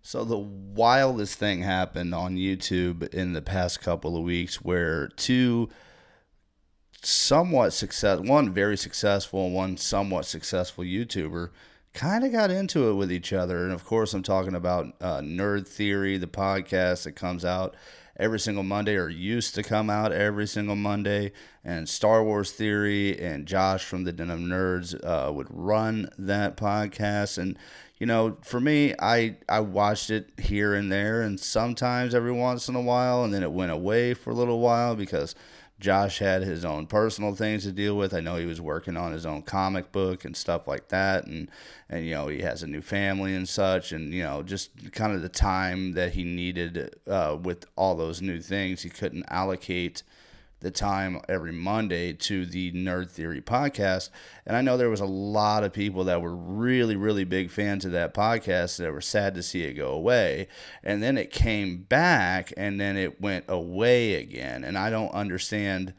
So the wildest thing happened on YouTube in the past couple of weeks where two one very successful and one somewhat successful YouTuber kind of got into it with each other. And of course, I'm talking about Nerd Theory, the podcast that comes out every single Monday or used to come out every single Monday. And Star Wars Theory and Josh from the Den of Nerds would run that podcast. And, for me, I watched it here and there and sometimes every once in a while. And then it went away for a little while because Josh had his own personal things to deal with. I know he was working on his own comic book and stuff like that. And he has a new family and such. And, just kind of the time that he needed with all those new things, he couldn't allocate the time every Monday to the Nerd Theory podcast. And I know there was a lot of people that were really, really big fans of that podcast that were sad to see it go away. And then it came back and then it went away again. And I don't understand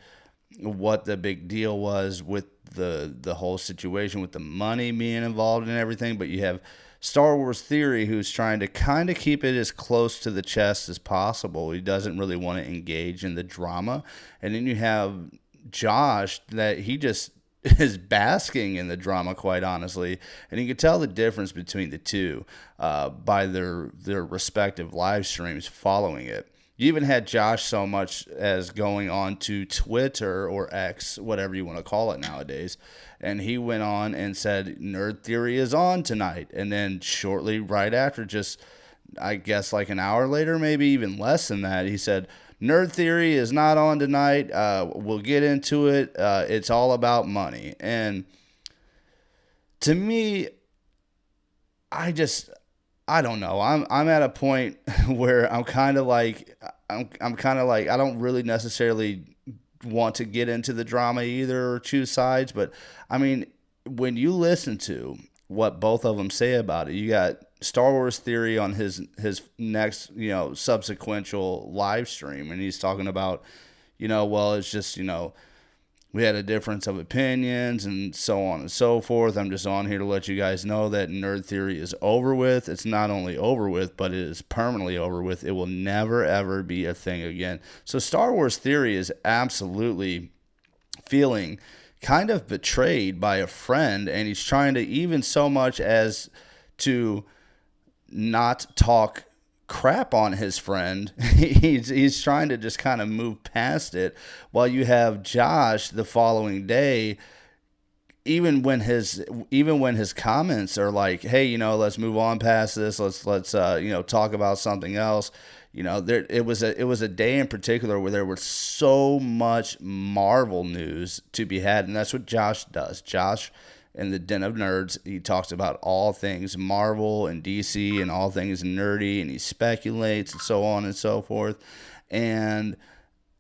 what the big deal was with the whole situation with the money being involved and everything. But you have Star Wars Theory, who's trying to kind of keep it as close to the chest as possible. He doesn't really want to engage in the drama. And then you have Josh, that he just is basking in the drama, quite honestly. And you can tell the difference between the two by their respective live streams following it. You even had Josh so much as going on to Twitter or X, whatever you want to call it nowadays, and he went on and said, Nerd Theory is on tonight. And then shortly right after, just I guess like an hour later, maybe even less than that, he said, Nerd Theory is not on tonight. We'll get into it. It's all about money. And to me, I don't know. I'm at a point where I'm kind of like I don't really necessarily want to get into the drama either or choose sides, but I mean, when you listen to what both of them say about it, you got Star Wars Theory on his next, subsequential live stream, and he's talking about, well, it's just, we had a difference of opinions and so on and so forth. I'm just on here to let you guys know that Nerd Theory is over with. It's not only over with, but it is permanently over with. It will never, ever be a thing again. So Star Wars Theory is absolutely feeling kind of betrayed by a friend, and he's trying to even so much as to not talk crap on his friend. He's trying to just kind of move past it, while you have Josh the following day, even when his comments are like, hey, let's move on past this, let's talk about something else. It was a day in particular where there was so much Marvel news to be had, and that's what Josh does. Josh in the Den of Nerds, he talks about all things Marvel and DC and all things nerdy, and he speculates and so on and so forth. And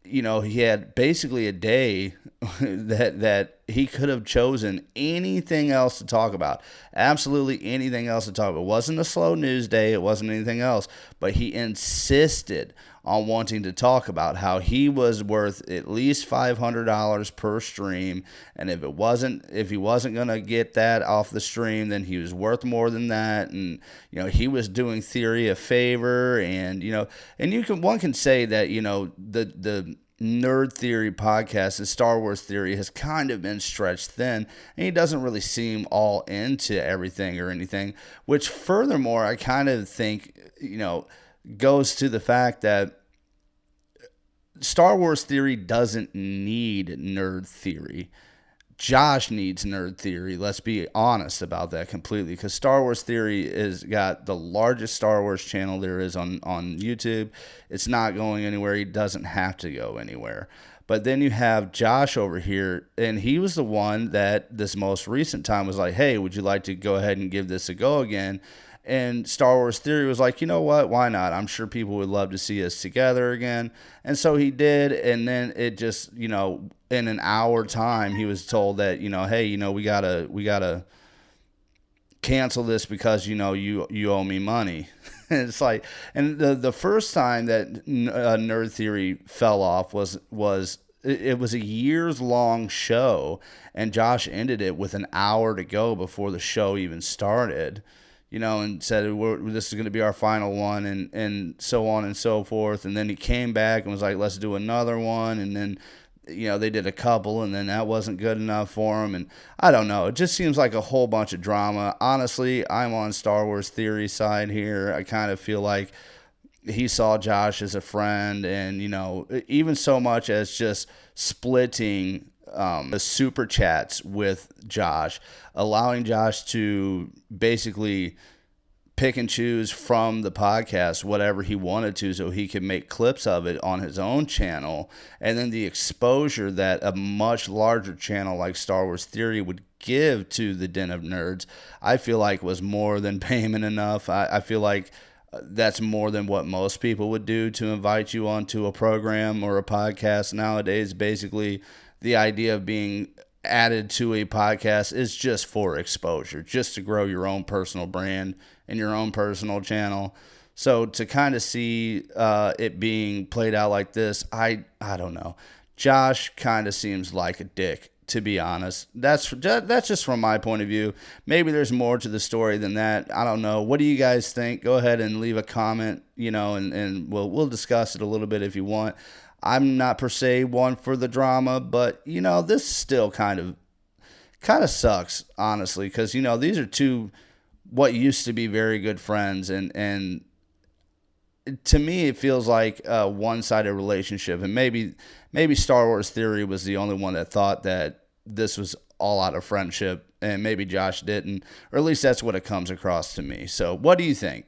he had basically a day that he could have chosen anything else to talk about. Absolutely anything else to talk about. It wasn't a slow news day. It wasn't anything else. But he insisted on wanting to talk about how he was worth at least $500 per stream. And if he wasn't going to get that off the stream, then he was worth more than that. And, he was doing Theory a favor. And, one can say that, the Nerd Theory podcast, the Star Wars Theory, has kind of been stretched thin, and he doesn't really seem all into everything or anything, which furthermore, I kind of think, goes to the fact that Star Wars Theory doesn't need Nerd Theory. Josh needs Nerd Theory. Let's be honest about that completely, because Star Wars Theory is got the largest Star Wars channel there is on YouTube. It's not going anywhere. He doesn't have to go anywhere. But then you have Josh over here, and he was the one that this most recent time was like, hey, would you like to go ahead and give this a go again? And Star Wars Theory was like, you know what? Why not? I'm sure people would love to see us together again. And so he did. And then it just, in an hour time, he was told that, hey, we gotta cancel this because, you owe me money. And it's like, and the first time that Nerd Theory fell off was it was a years long show, and Josh ended it with an hour to go before the show even started. and said this is going to be our final one, and so on and so forth. And then he came back and was like, let's do another one. And then, they did a couple, and then that wasn't good enough for him. And I don't know. It just seems like a whole bunch of drama. Honestly, I'm on Star Wars Theory side here. I kind of feel like he saw Josh as a friend, and, even so much as just splitting the super chats with Josh, allowing Josh to basically pick and choose from the podcast whatever he wanted to so he could make clips of it on his own channel. And then the exposure that a much larger channel like Star Wars Theory would give to the Den of Nerds, I feel like was more than payment enough. I feel like that's more than what most people would do to invite you onto a program or a podcast nowadays. Basically, the idea of being added to a podcast is just for exposure, just to grow your own personal brand and your own personal channel. So to kind of see it being played out like this, I don't know. Josh kind of seems like a dick, to be honest. That's just from my point of view. Maybe there's more to the story than that. I don't know. What do you guys think? Go ahead and leave a comment, and we'll discuss it a little bit if you want. I'm not per se one for the drama, but this still kind of sucks, honestly, because these are two what used to be very good friends, and to me it feels like a one-sided relationship. And maybe Star Wars Theory was the only one that thought that this was all out of friendship, and maybe Josh didn't, or at least that's what it comes across to me. So what do you think?